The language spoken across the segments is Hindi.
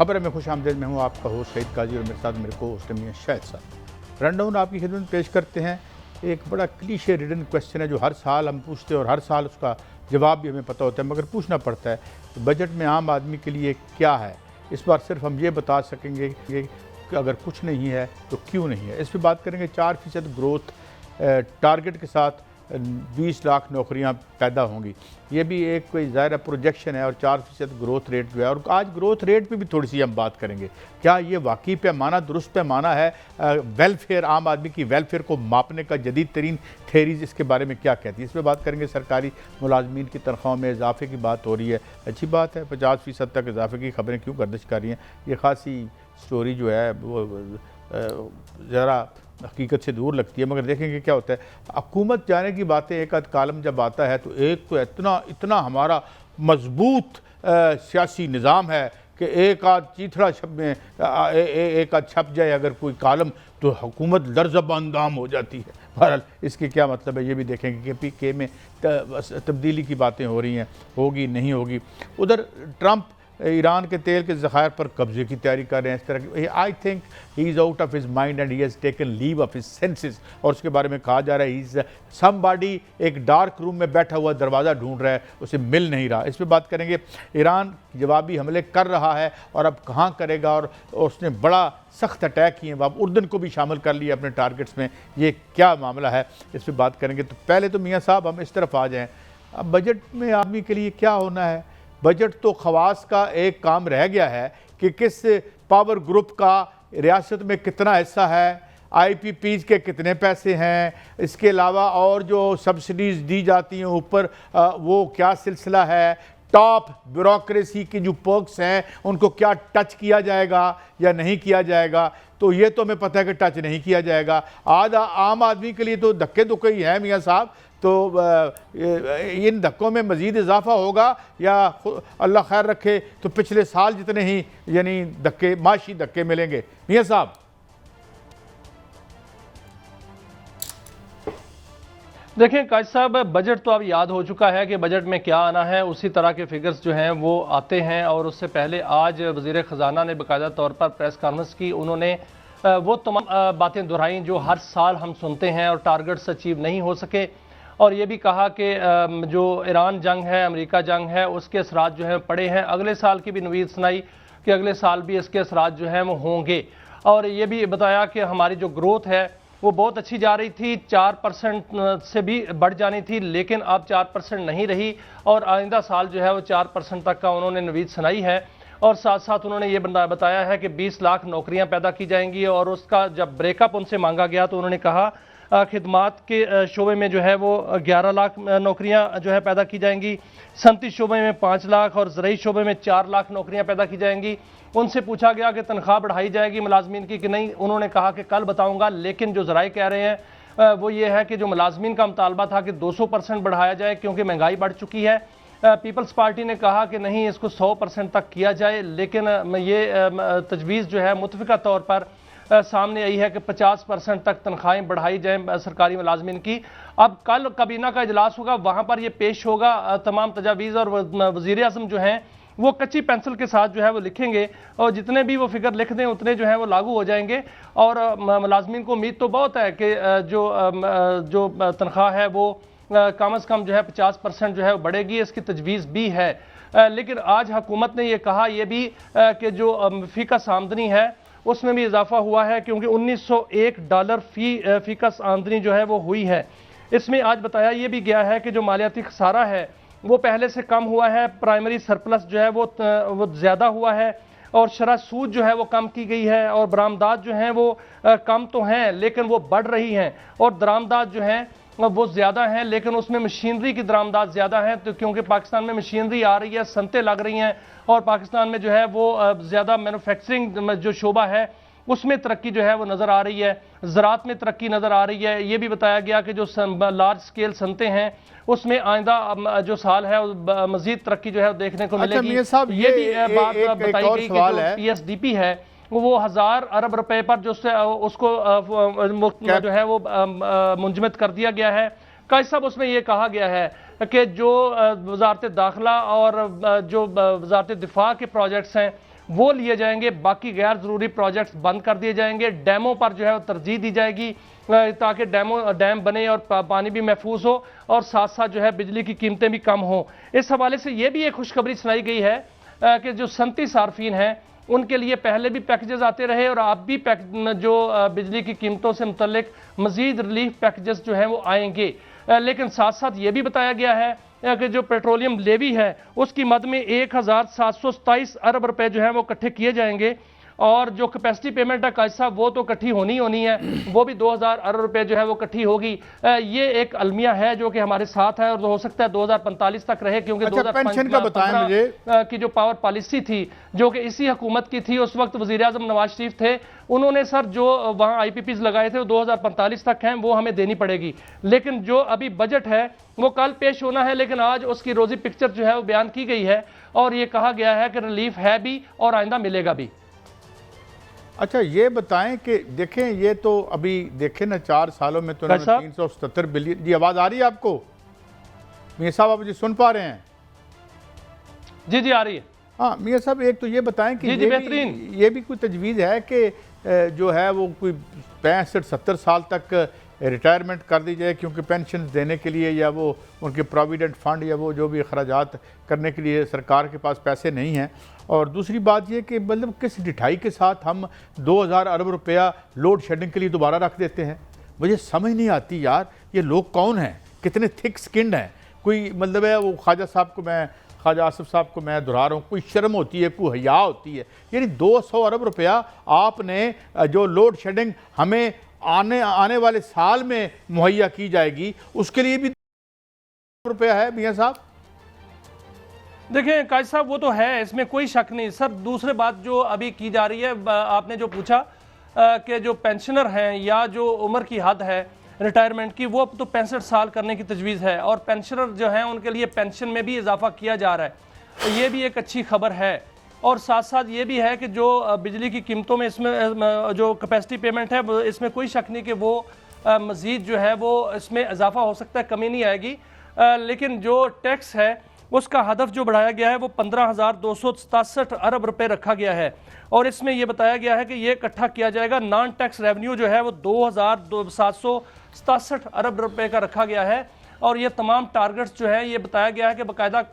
खबर में खुश आमदेद में हूँ आपका होस्ट सईद काजी और मेरे साथ मेरे को होस्ट मियां शाहिद साहब। रनडाउन आपकी खिदमत में पेश करते हैं। एक बड़ा क्लीशे रिडन क्वेश्चन है जो हर साल हम पूछते हैं और हर साल उसका जवाब भी हमें पता होता है, मगर पूछना पड़ता है तो बजट में आम आदमी के लिए क्या है। इस बार सिर्फ हम ये बता सकेंगे कि अगर कुछ नहीं है तो क्यों नहीं है। इस पर बात करेंगे। 4% ग्रोथ टारगेट के साथ 20 लाख नौकरियां पैदा होंगी। ये भी एक कोई ज़ाहिर प्रोजेक्शन है और 4% ग्रोथ रेट जो है, और आज ग्रोथ रेट पे भी थोड़ी सी हम बात करेंगे। क्या ये वाकई पैमाना दुरुस्त पैमाना है? वेलफेयर, आम आदमी की वेलफेयर को मापने का जदीद तरीन थेरीज इसके बारे में क्या कहती है, इस पर बात करेंगे। सरकारी मुलाजमीन की तनख्वाहों में इजाफे की बात हो रही है, अच्छी बात है। 50% तक इजाफे की खबरें क्यों गर्दिश कर रही हैं? ये खासी स्टोरी जो है वो ज़रा हकीकत से दूर लगती है, मगर देखेंगे क्या होता है। हुकूमत जाने की बातें, एक आध कालम जब आता है तो एक तो इतना हमारा मजबूत सियासी निज़ाम है कि एक आध चीथड़ा छप में एक आध छप जाए अगर कोई कालम तो हुकूमत लर्ज़ब अंदाम हो जाती है। बहरहाल इसके क्या मतलब है ये भी देखेंगे कि PK में तब्दीली की बातें हो रही हैं, होगी नहीं होगी। उधर ट्रंप ईरान के तेल के ज़खायर पर कब्जे की तैयारी कर रहे हैं। इस तरह की I think he is out of his mind and he has taken leave of his senses. और उसके बारे में कहा जा रहा है ही इज़ समबॉडी एक डार्क रूम में बैठा हुआ दरवाज़ा ढूंढ रहा है, उसे मिल नहीं रहा। इस पर बात करेंगे। ईरान जवाबी हमले कर रहा है और अब कहाँ करेगा, और उसने बड़ा सख्त अटैक किए, अब उर्दन को भी शामिल कर लिया अपने टारगेट्स में। ये क्या मामला है, इस पर बात करेंगे। तो पहले तो मियाँ साहब हम इस तरफ आ जाएँ। अब बजट में आदमी के लिए क्या होना है? बजट तो खवास का एक काम रह गया है कि किस पावर ग्रुप का रियासत में कितना हिस्सा है, IPPs के कितने पैसे हैं, इसके अलावा और जो सब्सिडीज़ दी जाती हैं ऊपर वो क्या सिलसिला है, टॉप ब्यूरोक्रेसी की जो पर्क्स हैं उनको क्या टच किया जाएगा या नहीं किया जाएगा। तो ये तो हमें पता है कि टच नहीं किया जाएगा। आम आदमी के लिए तो धक्के धुक्के ही हैं मियाँ साहब। तो इन धक्कों में मज़ीद इजाफा होगा या अल्लाह खैर रखे तो पिछले साल जितने ही यानी धक्के, माशी धक्के मिलेंगे मियाँ साहब? देखिए काज साहब, बजट तो अब याद हो चुका है कि बजट में क्या आना है, उसी तरह के फिगर्स जो हैं वो आते हैं। और उससे पहले आज वज़ीर ख़जाना ने बाकायदा तौर पर प्रेस कॉन्फ्रेंस की। उन्होंने वो तमाम बातें दोहराई जो हर साल हम सुनते हैं और टारगेट्स अचीव नहीं हो सके। और ये भी कहा कि जो ईरान जंग है, अमेरिका जंग है, उसके असरात जो हैं पड़े हैं। अगले साल की भी नवीद सुनाई कि अगले साल भी इसके असरात जो हैं वो होंगे। और ये भी बताया कि हमारी जो ग्रोथ है वो बहुत अच्छी जा रही थी, 4% से भी बढ़ जानी थी, लेकिन अब 4% नहीं रही। और आइंदा साल जो है वो 4% तक का उन्होंने नवीद सुनाई है। और साथ साथ उन्होंने ये बताया है कि 20 लाख नौकरियां पैदा की जाएंगी। और उसका जब ब्रेकअप उनसे मांगा गया तो उन्होंने कहा खिदमात के शोबे में जो है वो 11 लाख नौकरियां जो है पैदा की जाएंगी, सनती शोबे में 5 लाख और ज़रई शोबे में 4 लाख नौकरियां पैदा की जाएंगी। उनसे पूछा गया कि तनख्वाह बढ़ाई जाएगी मुलाजमीन की कि नहीं, उन्होंने कहा कि कल बताऊंगा। लेकिन जो ज़राए कह रहे हैं वो ये है कि जो मुलाजमीन का मुतालबा था कि 200% बढ़ाया जाए क्योंकि महंगाई बढ़ चुकी है, पीपल्स पार्टी ने कहा कि नहीं, इसको 100% तक किया जाए। लेकिन ये तजवीज़ जो है मुतफ़िका तौर पर सामने आई है कि 50% तक तनख्वाहें बढ़ाई जाएं सरकारी मुलाजमीन की। अब कल काबीना का इजलास होगा, वहाँ पर ये पेश होगा तमाम तजावीज़, और वज़ीर आज़म जो हैं वो कच्ची पेंसिल के साथ जो है वो लिखेंगे और जितने भी वो फिगर लिख दें उतने जो है वो लागू हो जाएंगे। और मुलाजमीन को उम्मीद तो बहुत है कि जो तनख्वाह है वो कम अज़ कम जो है 50% जो है वो बढ़ेगी, इसकी तजवीज़ भी है। लेकिन आज हुकूमत ने ये कहा ये भी कि जो फ़ीकस आमदनी है उसमें भी इजाफा हुआ है, क्योंकि $1901 फ़ीकस आमदनी जो है वो हुई है। इसमें आज बताया ये भी गया है कि जो मालियाती खसारा है वो पहले से कम हुआ है, प्राइमरी सरप्लस जो है वो ज़्यादा हुआ है, और शरह सूद जो है वो कम की गई है। और बरामदात जो हैं वो कम तो हैं लेकिन वो बढ़ रही हैं, और दरामदात जो हैं वो ज़्यादा हैं, लेकिन उसमें मशीनरी की दरामदात ज़्यादा हैं। तो क्योंकि पाकिस्तान में मशीनरी आ रही है, सनतें लग रही हैं, और पाकिस्तान में जो है वो ज़्यादा मैन्युफैक्चरिंग जो शोबा है उसमें तरक्की जो है वो नज़र आ रही है, ज़राअत में तरक्की नज़र आ रही है। ये भी बताया गया कि जो लार्ज स्केल सनतें हैं उसमें आइंदा जो साल है मज़ीद तरक्की जो है देखने को मिलेगी। ये भी बात बताई गई कि जो PSDP है वो 1000 अरब रुपए पर जो उसको जो है वो मुंजमद कर दिया गया है। कायद साहब, उसमें यह कहा गया है कि जो वजारत दाखिला और जो वजारत दिफा के प्रोजेक्ट्स हैं वो लिए जाएंगे, बाकी गैर ज़रूरी प्रोजेक्ट्स बंद कर दिए जाएंगे। डैमों पर जो है वो तरजीह दी जाएगी ताकि डैम बने और पानी भी महफूज हो और साथ साथ जो है बिजली की कीमतें भी कम हो। इस हवाले से ये भी एक खुशखबरी सुनाई गई है कि जो सनती सार्फिन हैं उनके लिए पहले भी पैकेजेस आते रहे और अब भी जो बिजली की कीमतों से मुतल्लिक मजीद रिलीफ पैकेजेस जो हैं वो आएंगे। लेकिन साथ साथ ये भी बताया गया है कि जो पेट्रोलियम लेवी है उसकी मद में 1727 अरब रुपए जो है वो इकट्ठे किए जाएंगे और जो कैपेसिटी पेमेंट है काजी साहब वो तो इकट्ठी होनी है, वो भी 2000 अरब रुपए जो है वो इकट्ठी होगी। ये एक अलमिया है जो कि हमारे साथ है और हो सकता है 2045 तक रहे, क्योंकि 2015 की जो पावर पॉलिसी थी जो कि इसी हुकूमत की थी, उस वक्त वजीर आजम नवाज शरीफ थे, उन्होंने सर जो वहाँ IPPs लगाए थे वो 2045 तक हैं, वो हमें देनी पड़ेगी। लेकिन जो अभी बजट है वो कल पेश होना है, लेकिन आज उसकी रोजी पिक्चर जो है वो बयान की गई है और ये कहा गया है कि रिलीफ है भी और आइंदा मिलेगा भी। अच्छा ये बताएं कि देखें ये तो अभी देखें ना 4 सालों में तो 377 बिलियन। जी आवाज़ आ रही है आपको मियां साहब, आप जी सुन पा रहे हैं? जी जी आ रही है। हाँ मियां साहब एक तो ये बताएं कि ये भी कोई तजवीज़ है कि जो है वो कोई 65-70 साल तक रिटायरमेंट कर दी जाए, क्योंकि पेंशन देने के लिए या वो उनके प्रोविडेंट फंड या वो जो भी अखराजात करने के लिए सरकार के पास पैसे नहीं हैं। और दूसरी बात ये कि मतलब किस ढिठाई के साथ हम 2000 अरब रुपया लोड शेडिंग के लिए दोबारा रख देते हैं। मुझे समझ नहीं आती यार ये लोग कौन हैं, कितने थिक स्किन्ड हैं। कोई मतलब है वो ख्वाजा आसिफ साहब को मैं दोहरा रहा हूँ, कोई शर्म होती है, कोई हया होती है। यानी 200 अरब रुपया आपने जो लोड शेडिंग हमें आने वाले साल में मुहैया की जाएगी उसके लिए भी रुपया है मियां साहब। देखिए काजी साहब वो तो है, इसमें कोई शक नहीं सर। दूसरी बात जो अभी की जा रही है, आपने जो पूछा कि जो पेंशनर हैं या जो उम्र की हद है रिटायरमेंट की वो तो 65 साल करने की तजवीज़ है और पेंशनर जो हैं उनके लिए पेंशन में भी इजाफा किया जा रहा है, तो ये भी एक अच्छी खबर है। और साथ साथ ये भी है कि जो बिजली की कीमतों में इसमें जो कैपेसिटी पेमेंट है इसमें कोई शक नहीं कि वो मज़ीद जो है वो इसमें इजाफा हो सकता है, कमी नहीं आएगी। लेकिन जो टैक्स है उसका हदफ जो बढ़ाया गया है वो 15,267 अरब रुपए रखा गया है और इसमें यह बताया गया है कि ये इकट्ठा किया जाएगा। नॉन टैक्स रेवेन्यू जो है वो 2,767 अरब रुपए का रखा गया है और ये तमाम टारगेट्स जो है ये बताया गया है कि बाकायदा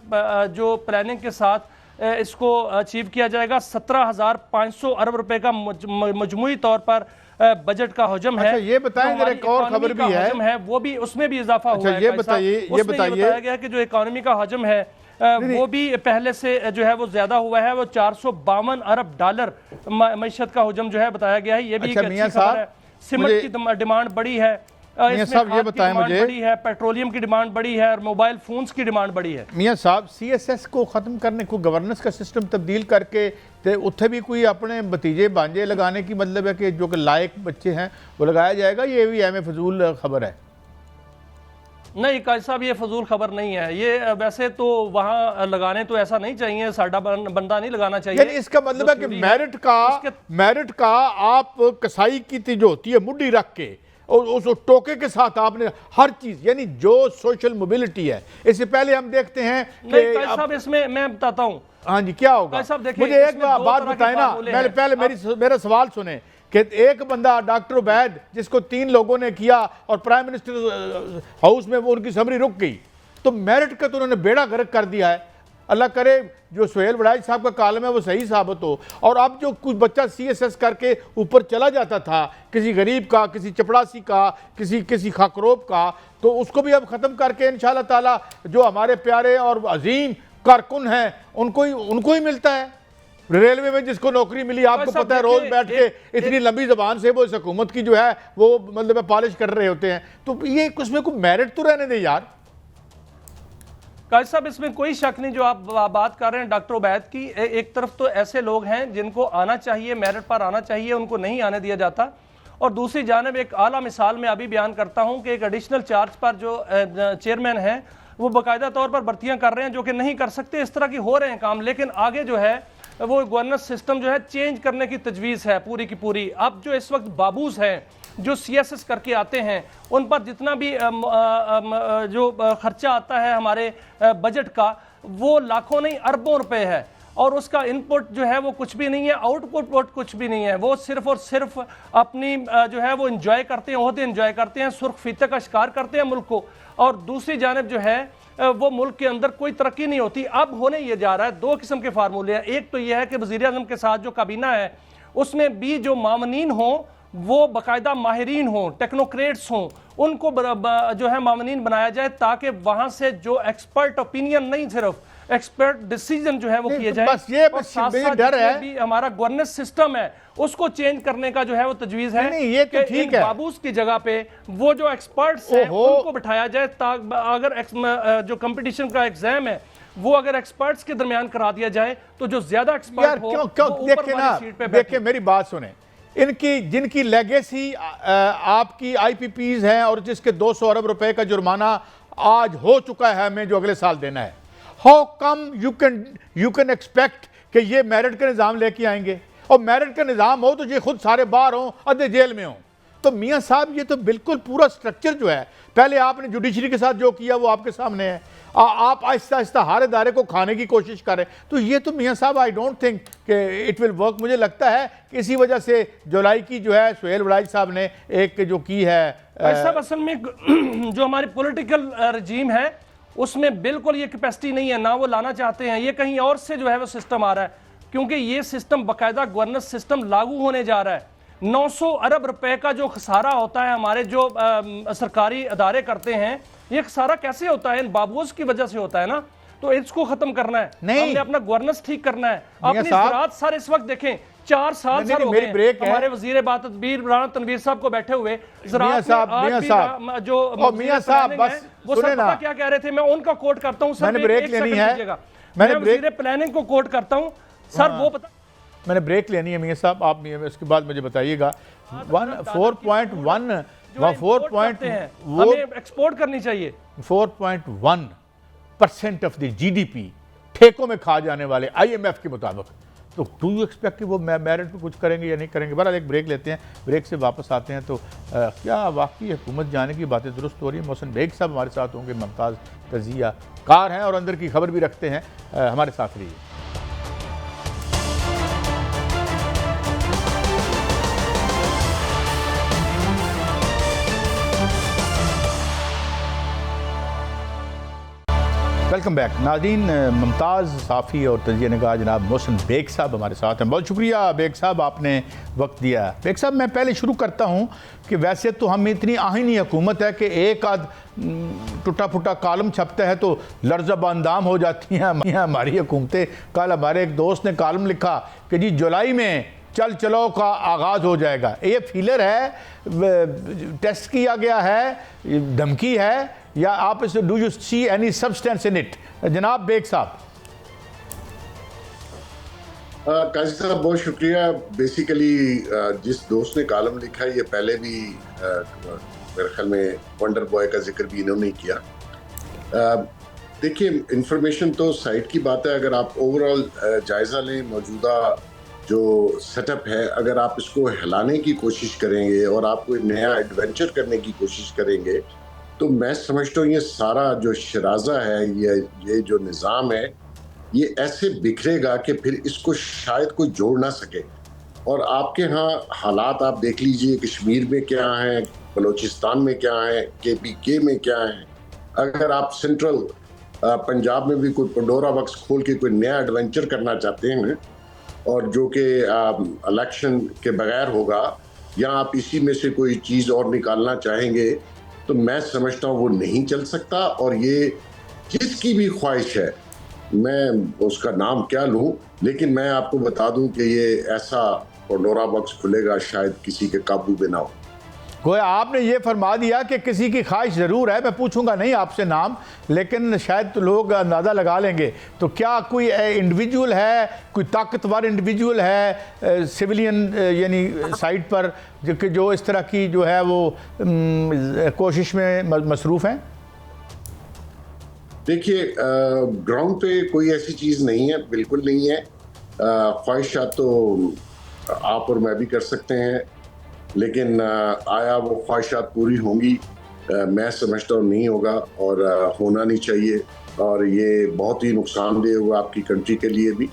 जो प्लानिंग के साथ इसको अचीव किया जाएगा। 17,500 अरब रुपए का मजमूई तौर पर बजट का हजम है। ये बताएं जरा एक और खबर भी है वो भी उसमें भी इजाफा हुआ है। ये बताइए बताया गया कि जो इकोनॉमी का हजम है वो भी पहले से जो है वो ज्यादा हुआ है, वो 452 अरब डॉलर मईशत का हजम जो है बताया गया है। ये भी एक अच्छी खबर है। सीमेंट की डिमांड बढ़ी है, मियां साहब ये बताएं मुझे, बड़ी है, पेट्रोलियम की डिमांड बड़ी है और मोबाइल फोन्स की डिमांड बड़ी है। मियां साहब CSS को खत्म करने को गवर्नेंस का सिस्टम तब्दील करके ते उत्थे भी कोई अपने भतीजे भांजे लगाने की मतलब है कि जो कि लायक बच्चे हैं वो लगाया जाएगा, ये भी एम फजूल खबर है? नहीं काजी साहब ये फजूल खबर नहीं है, ये वैसे तो वहाँ लगाने तो ऐसा नहीं चाहिए, साडा बंदा नहीं लगाना चाहिए। यानी इसका मतलब है कि मेरिट का आप कसाई की जो होती है मुड्डी रख के और उस टोके के साथ आपने हर चीज, यानी जो सोशल मोबिलिटी है, इससे पहले हम देखते हैं कि साहब इसमें मैं बताता हूँ। हाँ जी क्या होगा, मुझे एक बात बताए ना, पहले मेरा सवाल सुने कि एक बंदा डॉक्टर उबैद जिसको 3 लोगों ने किया और प्राइम मिनिस्टर हाउस में वो उनकी समरी रुक गई, तो मेरिट का तो उन्होंने बेड़ा गर्क कर दिया है। अल्लाह करे जो सुहेल बड़ाई साहब का कालम है वो सही साबित हो। और अब जो कुछ बच्चा CSS करके ऊपर चला जाता था, किसी गरीब का, किसी चपड़ासी का, किसी खाकरोब का, तो उसको भी अब ख़त्म करके इंशाअल्लाह ताला जो हमारे प्यारे और अजीम कारकुन हैं उनको ही मिलता है। रेलवे में जिसको नौकरी मिली, आपको पता है, रोज बैठ के इतनी लंबी जबान से वो इस हुकूमत की जो है वो मतलब पॉलिश कर रहे होते हैं, तो ये उसमें कोई मेरिट तो रहने दे यार। काजी साहब इसमें कोई शक नहीं, जो आप बात कर रहे हैं डॉक्टर उबैद की, एक तरफ तो ऐसे लोग हैं जिनको आना चाहिए, मेरिट पर आना चाहिए, उनको नहीं आने दिया जाता, और दूसरी जानब एक आला मिसाल में अभी बयान करता हूं कि एक एडिशनल चार्ज पर जो चेयरमैन हैं वो बाकायदा तौर पर भर्तियां कर रहे हैं जो कि नहीं कर सकते, इस तरह की हो रहे हैं काम। लेकिन आगे जो है वो गवर्नेंस सिस्टम जो है चेंज करने की तजवीज़ है पूरी की पूरी। अब जो इस वक्त बाबूस हैं जो CSS करके आते हैं उन पर जितना भी जो खर्चा आता है हमारे बजट का वो लाखों नहीं अरबों रुपए है, और उसका इनपुट जो है वो कुछ भी नहीं है, आउटपुट कुछ भी नहीं है। वो सिर्फ और सिर्फ अपनी जो है वो इंजॉय करते हैं, ओहदे इंजॉय करते हैं, सुर्ख फीते का शिकार करते हैं मुल्क को, और दूसरी जानब जो है वो मुल्क के अंदर कोई तरक्की नहीं होती। अब होने ये जा रहा है, दो किस्म के फार्मूले हैं। एक तो यह है कि वज़ीर आज़म के साथ जो काबीना है उसमें भी जो मामनीन हों वो बाकायदा माहिरीन हों, टेक्नोक्रेट्स हों, उनको जो है मामनीन बनाया जाए, ताकि वहां से जो एक्सपर्ट ओपिनियन नहीं, सिर्फ एक्सपर्ट डिसीजन जो है वो किए जाए। बस ये और साथ साथ डर है भी हमारा गवर्नेंस सिस्टम है उसको चेंज करने का जो है वो तजवीज है। नहीं, ये तो ठीक है। बाबूस की जगह पे वो जो एक्सपर्ट्स हैं उनको बिठाया जाए, ताकि अगर जो कंपटीशन का एग्जाम है वो अगर एक्सपर्ट्स के दरमियान करा दिया जाए तो जो ज्यादा एक्सपर्ट हो क्यों देखिए ना, देखिए मेरी बात सुने, इनकी जिनकी लेगेसी आपकी आईपीपीज हैं और जिसके 200 अरब रुपए का जुर्माना आज हो चुका है हमें जो अगले साल देना है, how come you can expect कि ये मेरिट का निज़ाम लेके आएंगे? और मेरिट का निज़ाम हो तो ये खुद सारे बाहर हों, अधे जेल में हों। तो मियाँ साहब ये तो बिल्कुल पूरा स्ट्रक्चर जो है, पहले आपने जुडिशरी के साथ जो किया वो आपके सामने है, आप आहिस्ता आहिस्ता हर इदारे को खाने की कोशिश करें। तो ये तो मियाँ साहब आई डोंट थिंक कि इट विल वर्क। मुझे लगता है कि इसी वजह से जुलाई की जो है सुहेल वड़ाई साहब ने एक जो की है, ऐसा असल में जो हमारी पॉलिटिकल रजीम है उसमें बिल्कुल ये कैपेसिटी नहीं है, ना वो लाना चाहते हैं। ये कहीं और से जो है वो सिस्टम आ रहा है, क्योंकि ये सिस्टम बाकायदा गवर्नेंस सिस्टम लागू होने जा रहा है। 900 अरब रुपए का जो खसारा होता है हमारे जो सरकारी अदारे करते हैं, ये खसारा कैसे होता है? इन बाबूस की वजह से होता है ना। तो इसको खत्म करना है, हमने अपना गवर्नेंस ठीक करना है। अपनी ज़राअत सर इस वक्त देखें 4 साल सर हो गए हमारे वजीर बात राणा तनवीर साहब को बैठे हुए। जो मियां साहब बस वो सब पता क्या कह रहे थे, मैं उनका कोट करता हूँ सर, मैंने ब्रेक लेनी है, मैंने वजीर प्लानिंग को कोट करता हूँ सर, वो पता मैंने ब्रेक लेनी है मियां साहब, आप उसके बाद मुझे बताइएगा। 4.1 हमें एक्सपोर्ट करनी चाहिए। 4.1% ऑफ द जीडीपी ठेकों में खा जाने वाले आईएमएफ के मुताबिक, तो डू यू एक्सपेक्ट कि वो मेरिट पे कुछ करेंगे या नहीं करेंगे? बहरहाल एक ब्रेक लेते हैं, ब्रेक से वापस आते हैं। तो क्या वाकई हुकूमत जाने की बातें दुरुस्त हो रही है? मोहसिन बेग साहब हमारे साथ होंगे, मुमताज़ तजिया कार हैं और अंदर की खबर भी रखते हैं, हमारे साथ रहिए। वेलकम बैक नाज़रीन। मुमताज़ साफ़ी और तजिया निगाह जनाब मोहसिन बेग साहब हमारे साथ हैं। बहुत शुक्रिया बेग साहब, आपने वक्त दिया। बेग साहब मैं पहले शुरू करता हूँ कि वैसे तो हम इतनी आहिनी हुकूमत है कि एक आध टूटा फूटा कॉलम छपता है तो लर्ज़-ए-बांदाम हो जाती हैं हमारी हुकूमतें। कल हमारे एक दोस्त ने कॉलम लिखा कि जी जुलाई में चल चलो का आगाज़ हो जाएगा। ये फीलर है, टेस्ट किया गया है, धमकी है, या आप इसे do you see any substance in it? जनाब बेग साहब। काजी साहब बहुत शुक्रिया। बेसिकली जिस दोस्त ने कॉलम लिखा है ये पहले भी मेरे ख्याल में वंडर बॉय का जिक्र भी इन्होंने किया। देखिए इंफॉर्मेशन तो साइट की बात है, अगर आप ओवरऑल जायज़ा लें मौजूदा जो सेटअप है, अगर आप इसको हिलाने की कोशिश करेंगे और आप कोई नया एडवेंचर करने की कोशिश करेंगे तो मैं समझता हूँ ये सारा जो शराजा है, ये जो निज़ाम है, ये ऐसे बिखरेगा कि फिर इसको शायद कोई जोड़ ना सके। और आपके यहाँ हालात आप देख लीजिए, कश्मीर में क्या है, बलूचिस्तान में क्या है, KPK में क्या है। अगर आप सेंट्रल पंजाब में भी कोई पंडोरा बॉक्स खोल के कोई नया एडवेंचर करना चाहते हैं और जो कि इलेक्शन के बगैर होगा, या आप इसी में से कोई चीज़ और निकालना चाहेंगे, तो मैं समझता हूँ वो नहीं चल सकता। और ये जिसकी भी ख्वाहिश है, मैं उसका नाम क्या लूँ, लेकिन मैं आपको बता दूं कि ये ऐसा पंडोरा बॉक्स खुलेगा शायद किसी के काबू में ना हो। गोया आपने ये फरमा दिया कि किसी की ख्वाहिश ज़रूर है, मैं पूछूंगा नहीं आपसे नाम, लेकिन शायद तो लोग अंदाज़ा लगा लेंगे। तो क्या कोई इंडिविजुअल है, कोई ताकतवर इंडिविजुअल है सिविलियन यानी साइड पर जो इस तरह की जो है वो कोशिश में मसरूफ़ हैं? देखिए ग्राउंड पे कोई ऐसी चीज़ नहीं है, बिल्कुल नहीं है। ख्वाहिशात तो आप और मैं भी कर सकते हैं, लेकिन आया वो ख्वाहिशात पूरी होंगी? मैं समझता हूँ नहीं होगा और होना नहीं चाहिए। और ये बहुत ही नुकसानदेह हुआ आपकी कंट्री के लिए भी।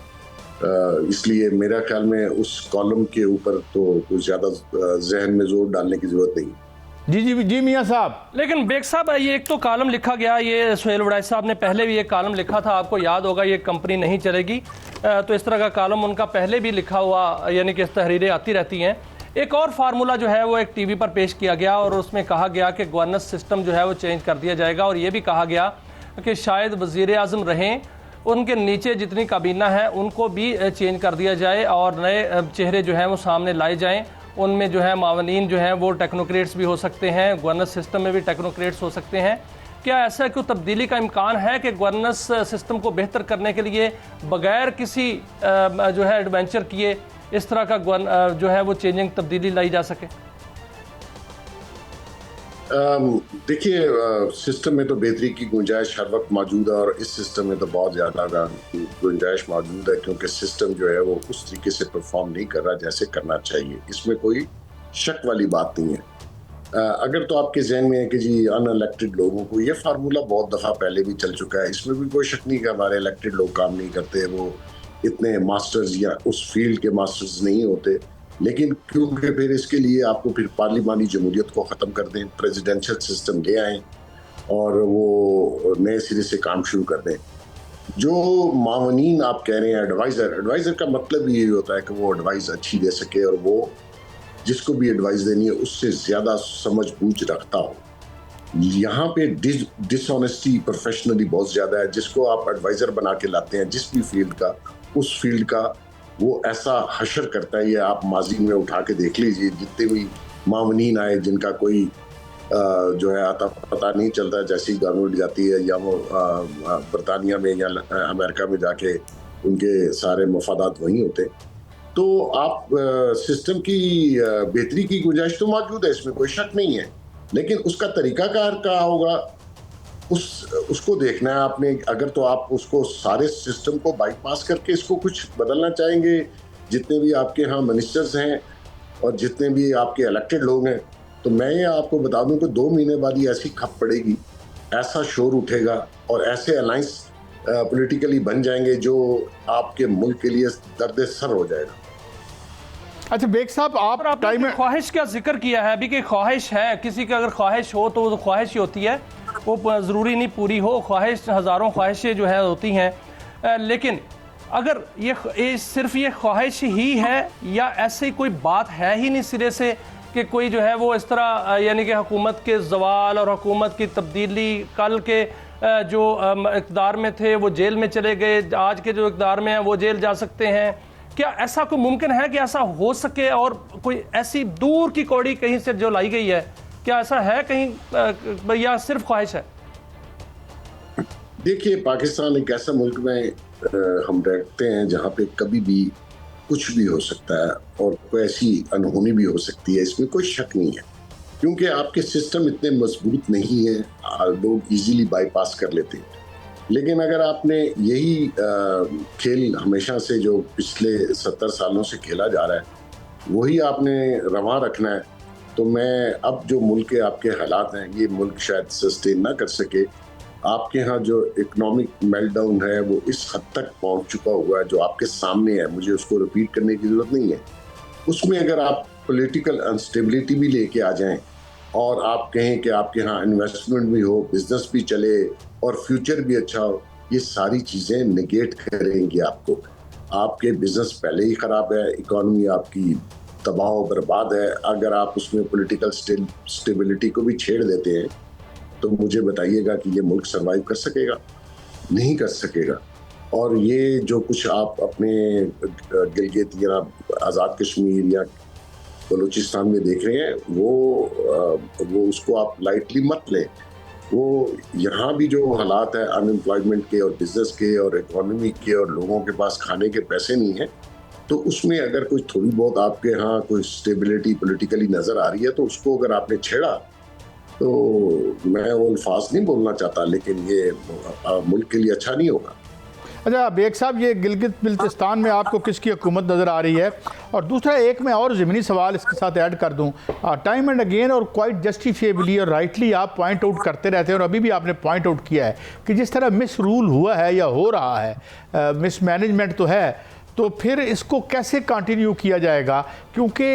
इसलिए मेरा ख्याल में उस कॉलम के ऊपर तो कुछ ज़्यादा जहन में जोर डालने की ज़रूरत नहीं। जी मियां साहब। लेकिन बेग साहब, ये एक तो कॉलम लिखा गया, ये सुहेल वड़ैच साहब ने पहले भी एक कॉलम लिखा था, आपको याद होगा, ये कंपनी नहीं चलेगी, तो इस तरह का कॉलम उनका पहले भी लिखा हुआ, यानी कि तहरीरें आती रहती हैं। एक और फार्मूला जो है वो एक टीवी पर पेश किया गया और उसमें कहा गया कि गवर्नेंस सिस्टम जो है वो चेंज कर दिया जाएगा, और ये भी कहा गया कि शायद वज़ीर आज़म रहें, उनके नीचे जितनी काबीना है उनको भी चेंज कर दिया जाए और नए चेहरे जो हैं वो सामने लाए जाएं। उनमें जो है मावनीन जो हैं वो टेक्नोक्रेट्स भी हो सकते हैं, गवर्नेंस सिस्टम में भी टेक्नोक्रेट्स हो सकते हैं। क्या ऐसा कोई तब्दीली का इम्कान है कि गवर्नेंस सिस्टम को बेहतर करने के लिए बगैर किसी जो है एडवेंचर किए इस तरह का जो है वो चेंजिंग तब्दीली लाई जा सके? देखिए, सिस्टम में तो बेहतरी की गुंजाइश हर वक्त मौजूद है, और इस सिस्टम में तो बहुत ज़्यादा गुंजाइश मौजूद है, क्योंकि सिस्टम जो है वो उस तरीके से परफॉर्म नहीं कर रहा जैसे करना चाहिए। इसमें कोई शक वाली बात नहीं है। अगर तो आपके जहन में है कि जी अनइलेक्टेड लोगों को, ये फार्मूला बहुत दफ़ा पहले भी चल चुका है, इसमें भी कोई शक नहीं कि हमारे इलेक्टेड लोग काम नहीं करते, वो इतने मास्टर्स या उस फील्ड के मास्टर्स नहीं होते। लेकिन क्योंकि फिर इसके लिए आपको फिर पार्लिमानी जमहूरियत को ख़त्म कर दें, प्रेसिडेंशियल सिस्टम ले आएँ और वो नए सिरे से काम शुरू कर दें। जो मावनीन आप कह रहे हैं, एडवाइज़र का मतलब यही होता है कि वो एडवाइस अच्छी दे सके और वो जिसको भी एडवाइस देनी है उससे ज़्यादा समझ बूझ रखता हो। यहाँ पे डिसऑनेस्टी प्रोफेशनली बहुत ज़्यादा है। जिसको आप एडवाइज़र बना के लाते हैं जिस भी फील्ड का, उस फील्ड का वो ऐसा हशर करता है। ये आप माजी में उठा के देख लीजिए, जितने भी मावनीन आए जिनका कोई जो है आता पता नहीं चलता, जैसी गवर्नमेंट जाती है या वो बरतानिया में या अमेरिका में जाके उनके सारे मफादात वहीं होते। तो आप सिस्टम की बेहतरी की गुंजाइश तो मौजूद है, इसमें कोई शक नहीं है, लेकिन उसका तरीकाकार क्या होगा उसको देखना है आपने। अगर तो आप उसको सारे सिस्टम को बाईपास करके इसको कुछ बदलना चाहेंगे, जितने भी आपके यहाँ मिनिस्टर्स हैं और जितने भी आपके इलेक्टेड लोग हैं, तो मैं ये आपको बता दूं कि 2 महीने बाद ही ऐसी खप पड़ेगी, ऐसा शोर उठेगा और ऐसे अलायंस पॉलिटिकली बन जाएंगे जो आपके मुल्क के लिए दर्द सर हो जाएगा। अच्छा बेग साहब, आप आपने ख्वाहिश का जिक्र किया है अभी कि ख्वाहिश है, किसी की अगर ख्वाहिश हो तो वो ख्वाहिश ही होती है, वो ज़रूरी नहीं पूरी हो। ख्वाहिश, हज़ारों ख्वाहिशें जो है होती हैं, लेकिन अगर ये सिर्फ ये ख्वाहिश ही है या ऐसी कोई बात है ही नहीं सिरे से कि कोई जो है वो इस तरह, यानी कि हुकूमत के ज़वाल और हुकूमत की तब्दीली, कल के जो इक़्तिदार में थे वो जेल में चले गए, आज के जो इक़्तिदार में हैं वो जेल जा सकते हैं, क्या ऐसा कोई मुमकिन है कि ऐसा हो सके? और कोई ऐसी दूर की कौड़ी कहीं से जो लाई गई है, क्या ऐसा है कहीं या सिर्फ ख्वाहिश है? देखिए, पाकिस्तान एक ऐसा मुल्क में हम रहते हैं जहाँ पे कभी भी कुछ भी हो सकता है और कोई ऐसी अनहोनी भी हो सकती है, इसमें कोई शक नहीं है, क्योंकि आपके सिस्टम इतने मजबूत नहीं है, लोग इजीली बाईपास कर लेते हैं। लेकिन अगर आपने यही खेल हमेशा से जो पिछले 70 सालों से खेला जा रहा है वही आपने रवां रखना है, तो मैं अब जो मुल्क के आपके हालात हैं, ये मुल्क शायद सस्टेन ना कर सके। आपके यहाँ जो इकोनॉमिक मेल्टडाउन है वो इस हद तक पहुँच चुका हुआ है जो आपके सामने है, मुझे उसको रिपीट करने की ज़रूरत नहीं है। उसमें अगर आप पॉलिटिकल अनस्टेबिलिटी भी लेके आ जाएं और आप कहें कि आपके यहाँ इन्वेस्टमेंट भी हो, बिजनेस भी चले और फ्यूचर भी अच्छा हो, ये सारी चीज़ें नेगेट करेंगी आपको। आपके बिजनेस पहले ही ख़राब है, इकॉनमी आपकी तबाह बर्बाद है, अगर आप उसमें पॉलिटिकल स्टेबिलिटी को भी छेड़ देते हैं तो मुझे बताइएगा कि ये मुल्क सर्वाइव कर सकेगा? नहीं कर सकेगा। और ये जो कुछ आप अपने गिलगित या आज़ाद कश्मीर या बलूचिस्तान में देख रहे हैं वो उसको आप लाइटली मत लें। वो यहाँ भी जो हालात है अनएम्प्लॉयमेंट के और बिजनेस के और इकोनॉमी के और लोगों के पास खाने के पैसे नहीं है, तो उसमें अगर कोई थोड़ी बहुत आपके यहाँ कोई स्टेबिलिटी पॉलिटिकली नज़र आ रही है तो उसको अगर आपने छेड़ा, तो मैं वो अल्फाज नहीं बोलना चाहता, लेकिन ये मुल्क के लिए अच्छा नहीं होगा। अच्छा बेग साहब, ये गिलगित बिल्तिस्तान में आपको किसकी हुकूमत नज़र आ रही है? और दूसरा एक मैं और ज़मीनी सवाल इसके साथ ऐड कर दूं, टाइम एंड अगेन और क्वाइट जस्टिफिएबली और राइटली आप पॉइंट आउट करते रहते हैं और अभी भी आपने पॉइंट आउट किया है कि जिस तरह मिस रूल हुआ है या हो रहा है, मिस मैनेजमेंट तो है, तो फिर इसको कैसे कंटिन्यू किया जाएगा? क्योंकि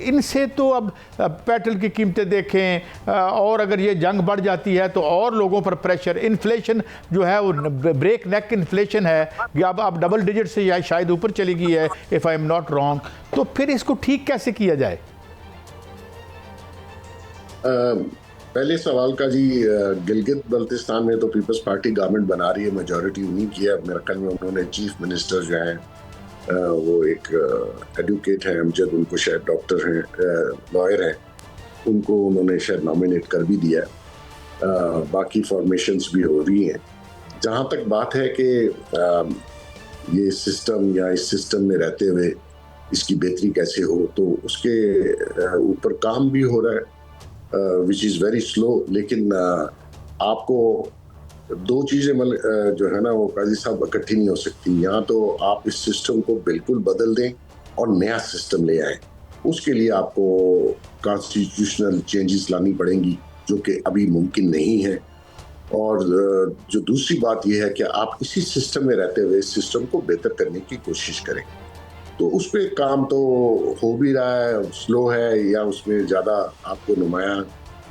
इनसे तो अब पेट्रोल की कीमतें देखें और अगर ये जंग बढ़ जाती है तो और लोगों पर प्रेशर, इन्फ्लेशन जो है वो ब्रेक नेक इन्फ्लेशन है, अब डबल डिजिट से या शायद ऊपर चली गई है if I am not wrong. तो फिर इसको ठीक कैसे किया जाए? पहले सवाल का जी, गिलगित बल्तिस्तान में तो पीपल्स पार्टी गवर्नमेंट बना रही है, मेजॉरिटी उन्हीं की है। मेरे ख्याल में उन्होंने चीफ मिनिस्टर जो हैं वो एक एडवोकेट हैं अमजद, उनको शायद डॉक्टर हैं, लॉयर हैं, उनको उन्होंने शायद नॉमिनेट कर भी दिया है। बाकी फॉर्मेशंस भी हो रही हैं। जहाँ तक बात है कि ये सिस्टम या इस सिस्टम में रहते हुए इसकी बेहतरी कैसे हो, तो उसके ऊपर काम भी हो रहा है, विच इज़ वेरी स्लो। लेकिन आपको दो चीज़ें जो है ना वो काजी साहब इकट्ठी नहीं हो सकती। यहाँ तो आप इस सिस्टम को बिल्कुल बदल दें और नया सिस्टम ले आएं, उसके लिए आपको कॉन्स्टिट्यूशनल चेंजेस लानी पड़ेंगी, जो कि अभी मुमकिन नहीं है। और जो दूसरी बात यह है कि आप इसी सिस्टम में रहते हुए इस सिस्टम को बेहतर करने की कोशिश करें। तो उस पर काम तो हो भी रहा है, स्लो है, या उसमें ज़्यादा आपको नुमाया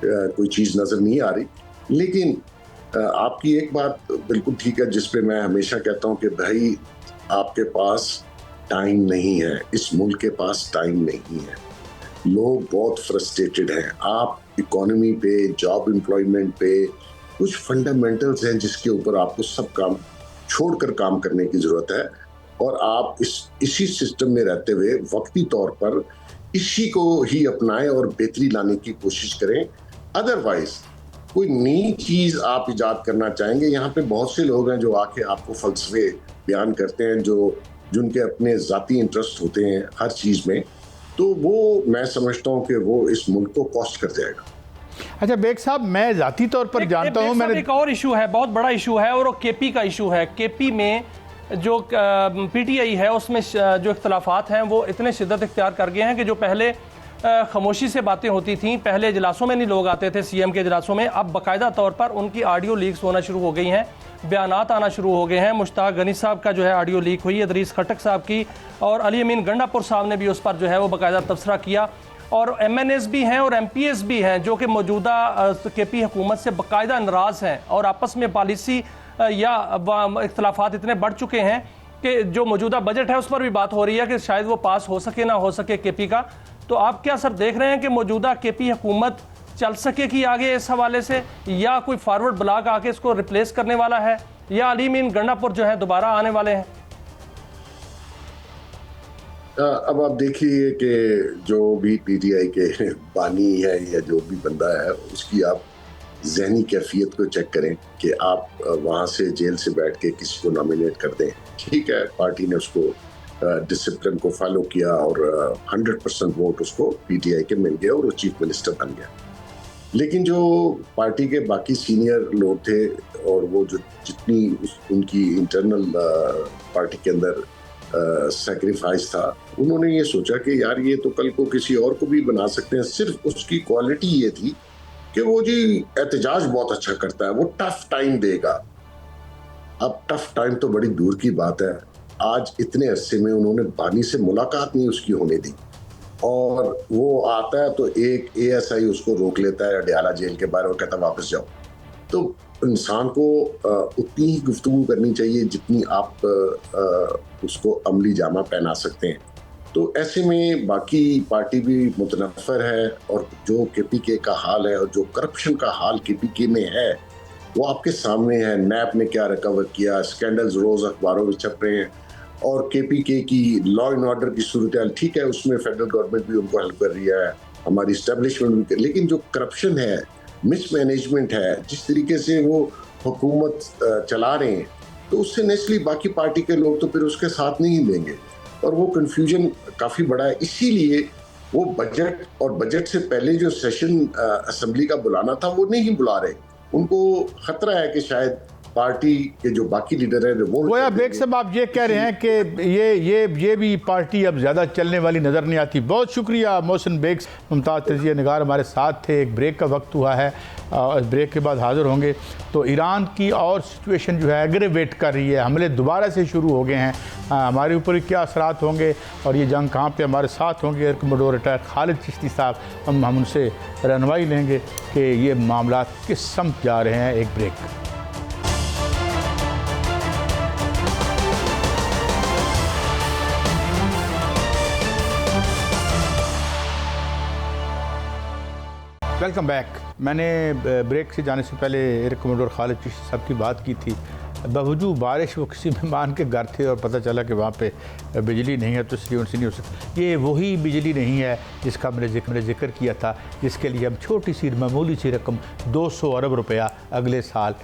कोई चीज़ नज़र नहीं आ रही। लेकिन आपकी एक बात बिल्कुल ठीक है, जिस पे मैं हमेशा कहता हूँ कि भाई आपके पास टाइम नहीं है, इस मुल्क के पास टाइम नहीं है। लोग बहुत फ्रस्ट्रेटेड हैं। आप इकोनॉमी पे, जॉब एम्प्लॉयमेंट पे कुछ फंडामेंटल्स हैं जिसके ऊपर आपको सब काम छोड़कर काम करने की ज़रूरत है, और आप इसी सिस्टम में रहते हुए वक्ती तौर पर इसी को ही अपनाएं और बेहतरी लाने की कोशिश करें। अदरवाइज कोई नई चीज़ आप इजाद करना चाहेंगे, यहाँ पे बहुत से लोग हैं जो आके आपको फलसफे बयान करते हैं, जिनके अपने ज़ाती इंटरेस्ट होते हैं हर चीज़ में, तो वो मैं समझता हूँ कि वो इस मुल्क को कॉस्ट कर जाएगा। अच्छा बेग साहब, मैं ज़ाती तौर पर जानता हूँ, मैंने एक और इशू है, बहुत बड़ा इशू है, और वो केपी का इशू है। केपी में जो पीटीआई है उसमें जो इख्तलाफात हैं वो इतने शिद्दत इख्तियार कर गए हैं कि जो पहले खामोशी से बातें होती थी, पहले इजलासों में नहीं लोग आते थे, सीएम के इजलासों में, अब बाकायदा तौर पर उनकी ऑडियो लीक्स होना शुरू हो गई हैं, बयानात आना शुरू हो गए हैं। मुश्ताक गनी साहब का जो है ऑडियो लीक हुई, इदरीस खटक साहब की, और अली अमीन गंडापुर साहब ने भी उस पर जो है वो बाकायदा तबसरा किया। और एमएनएस भी हैं और एमपीएस भी हैं जो कि मौजूदा केपी हुकूमत से बाकायदा नाराज़ हैं, और आपस में पॉलिसी या इख्तलाफात इतने बढ़ चुके हैं कि जो मौजूदा बजट है उस पर भी बात हो रही है कि शायद वो पास हो सके ना हो सके केपी का। तो आप क्या सर देख रहे हैं कि मौजूदा केपी हुकूमत चल सकेगी आगे इस हवाले से, या कोई फॉरवर्ड ब्लॉक आके इसको रिप्लेस करने वाला है, या अली अमीन गंडापुर जो है दोबारा आने वाले हैं? अब आप देखिए कि जो भी पीटीआई के बानी है या जो भी बंदा है, उसकी आप जहनी कैफियत को चेक करें कि आप वहाँ से जेल से बैठ के किसी को नॉमिनेट कर दें। ठीक है, पार्टी ने उसको डिसिप्लिन को फॉलो किया और 100% वोट उसको पीटीआई के मिल गया और वो चीफ मिनिस्टर बन गया। लेकिन जो पार्टी के बाकी सीनियर लोग थे और वो जो जितनी उनकी इंटरनल पार्टी के अंदर सैक्रिफाइस था, उन्होंने ये सोचा कि यार ये तो कल को किसी और को भी बना सकते हैं। सिर्फ उसकी क्वालिटी ये थी कि वो जी एहतजाज बहुत अच्छा करता है, वो टफ टाइम देगा। अब टफ टाइम तो बड़ी दूर की बात है, आज इतने अरसे में उन्होंने बानी से मुलाकात नहीं उसकी होने दी, और वो आता है तो एक एएसआई उसको रोक लेता है अडयाला जेल के बाहर और कहता है वापस जाओ। तो इंसान को उतनी ही गुफ्तगू करनी चाहिए जितनी आप उसको अमली जामा पहना सकते हैं। तो ऐसे में बाकी पार्टी भी मुतनफ़र है, और जो केपीके का हाल है और जो करप्शन का हाल केपीके में है वो आपके सामने है। नैप ने क्या रिकवर किया, स्कैंडल्स रोज अखबारों में छप रहे हैं, और केपीके की लॉ एंड ऑर्डर की सूरत हाल ठीक है, उसमें फेडरल गवर्नमेंट भी उनको हेल्प कर रही है, हमारी इस्टेब्लिशमेंट भी कर, लेकिन जो करप्शन है, मिसमैनेजमेंट है, जिस तरीके से वो हुकूमत चला रहे हैं, तो उससे नेचुरली बाकी पार्टी के लोग तो फिर उसके साथ नहीं देंगे, और वो कन्फ्यूजन काफ़ी बड़ा है। इसीलिए वो बजट और बजट से पहले जो सेशन असेंबली का बुलाना था वो नहीं बुला रहे। उनको खतरा है कि शायद पार्टी के जो बाकी लीडर हैं वो गोया बेग साहब आप ये कह रहे हैं कि ये भी पार्टी अब ज़्यादा चलने वाली नज़र नहीं आती। बहुत शुक्रिया मोहसिन बेग। मुमताज़ तजिया निगार हमारे साथ थे। एक ब्रेक का वक्त हुआ है, इस ब्रेक के बाद हाज़िर होंगे। तो ईरान की और सिचुएशन जो है एग्रेवेट कर रही है, हमले दोबारा से शुरू हो गए हैं, हमारे ऊपर क्या असरात होंगे और ये जंग कहाँ पे हमारे साथ होंगे। Air commodore retire Khalid Chishti साहब, हम उनसे रहनुमाई लेंगे कि ये मामला किस समत जा रहे हैं। एक ब्रेक। Welcome back. मैंने ब्रेक से जाने से पहले एयर कमोडोर खालिद चिश्ती साहब की बात की थी। बावजूद बारिश वो किसी मेहमान के घर थे और पता चला कि वहाँ पे बिजली नहीं है, तो इसलिए उनसे नहीं हो सकता। ये वही बिजली नहीं है जिसका मैंने जिक्र किया था, जिसके लिए हम छोटी सी मामूली सी रकम 200 अरब रुपया अगले साल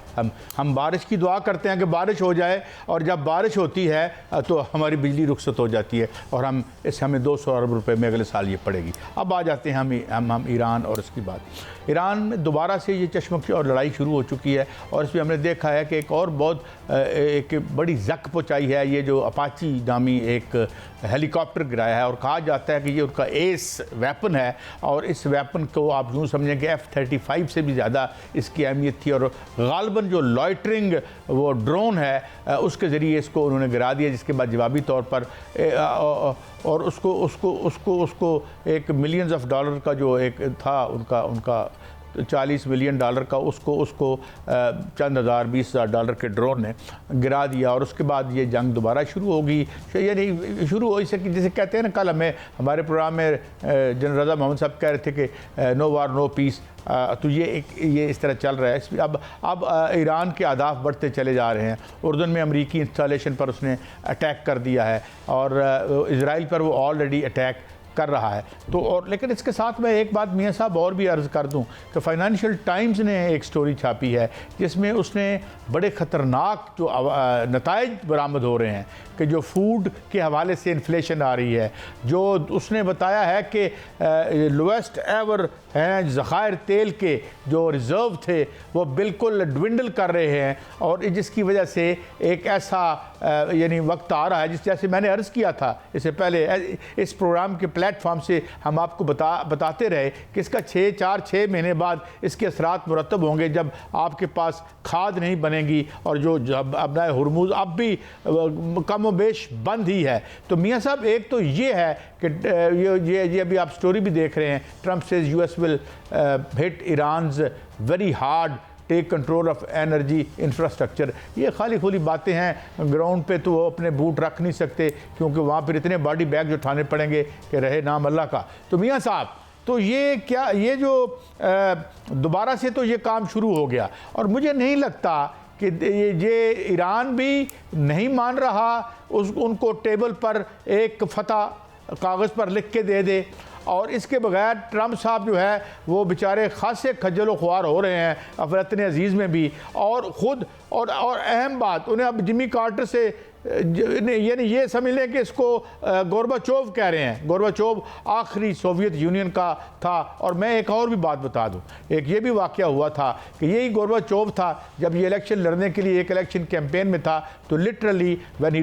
हम बारिश की दुआ करते हैं कि बारिश हो जाए, और जब बारिश होती है तो हमारी बिजली रुखसत हो जाती है और हमें 200 अरब रुपये में अगले साल ये पड़ेगी। अब आ जाते हैं हम ईरान और इसकी बात। ईरान में दोबारा से ये चश्मकश और लड़ाई शुरू हो चुकी है, और इसमें हमने देखा है कि एक और बहुत एक बड़ी जक पहुँचाई है ये जो अपाची नामी एक हेलीकॉप्टर गिराया है, और कहा जाता है कि ये उनका एस वेपन है, और इस वेपन को आप यूँ समझें कि F-35 से भी ज़्यादा इसकी अहमियत थी, और गालबन जो लॉइटरिंग वो ड्रोन है उसके ज़रिए इसको उन्होंने गिरा दिया, जिसके बाद जवाबी तौर पर और उसको $1 मिलियन का जो एक था उनका $40 मिलियन का उसको चंद हज़ार $20,000 के ड्रोन ने गिरा दिया। और उसके बाद ये जंग दोबारा शुरू होगी, यानी शुरू हो इसे जैसे कहते हैं ना, कल हमारे प्रोग्राम में जनरल रज़ा मोहम्मद साहब कह रहे थे कि नो वार नो पीस, तो ये इस तरह चल रहा है। अब ईरान के अहदाफ बढ़ते चले जा रहे हैं। उर्दन में अमरीकी इंस्टॉलेशन पर उसने अटैक कर दिया है, और इजराइल पर वो ऑलरेडी अटैक कर रहा है। तो और लेकिन इसके साथ मैं एक बात मियाँ साहब और भी अर्ज़ कर दूं कि फाइनेंशियल टाइम्स ने एक स्टोरी छापी है जिसमें उसने बड़े ख़तरनाक जो नताइज बरामद हो रहे हैं कि जो फूड के हवाले से इन्फ्लेशन आ रही है, जो उसने बताया है कि लोएस्ट एवर हैं ज़खायर तेल के जो रिज़र्व थे वो बिल्कुल ड्विंडल कर रहे हैं, और जिसकी वजह से एक ऐसा यानी वक्त आ रहा है जैसे मैंने अर्ज़ किया था इससे पहले इस प्रोग्राम के प्लेटफॉर्म से हम आपको बताते रहे कि इसका 6 महीने बाद इसके असरात मुरतब होंगे, जब आपके पास खाद नहीं बनेगी, और जो अपना हुरमुज़ अब भी कम बेश बंद ही है। तो मियाँ साहब एक तो ये है कि ये अभी आप स्टोरी भी देख रहे हैं, Trump says US will hit Iran's very hard, take control of energy infrastructure. ये खाली खुली बातें हैं, ग्राउंड पे तो वो अपने बूट रख नहीं सकते क्योंकि वहाँ पर इतने बॉडी बैग उठाने पड़ेंगे कि रहे नाम अल्लाह का। तो मियाँ साहब तो ये जो दोबारा से तो ये काम शुरू हो गया, और मुझे नहीं लगता कि ये ईरान भी नहीं मान रहा उनको टेबल पर एक फतह कागज़ पर लिख के दे दे, और इसके बगैर ट्रम्प साहब जो है वो बेचारे खासे खज्जल ख्वार हो रहे हैं अफरतन अजीज़ में भी, और ख़ुद और अहम बात उन्हें अब जिमी कार्टर से यानी ये समझ लें कि इसको गोरबाचोव कह रहे हैं। गोरबाचोव आखिरी सोवियत यूनियन का था। और मैं एक और भी बात बता दूं, एक ये भी वाक़या हुआ था कि यही गोरबाचोव था जब ये इलेक्शन लड़ने के लिए एक इलेक्शन कैंपेन में था, तो literally when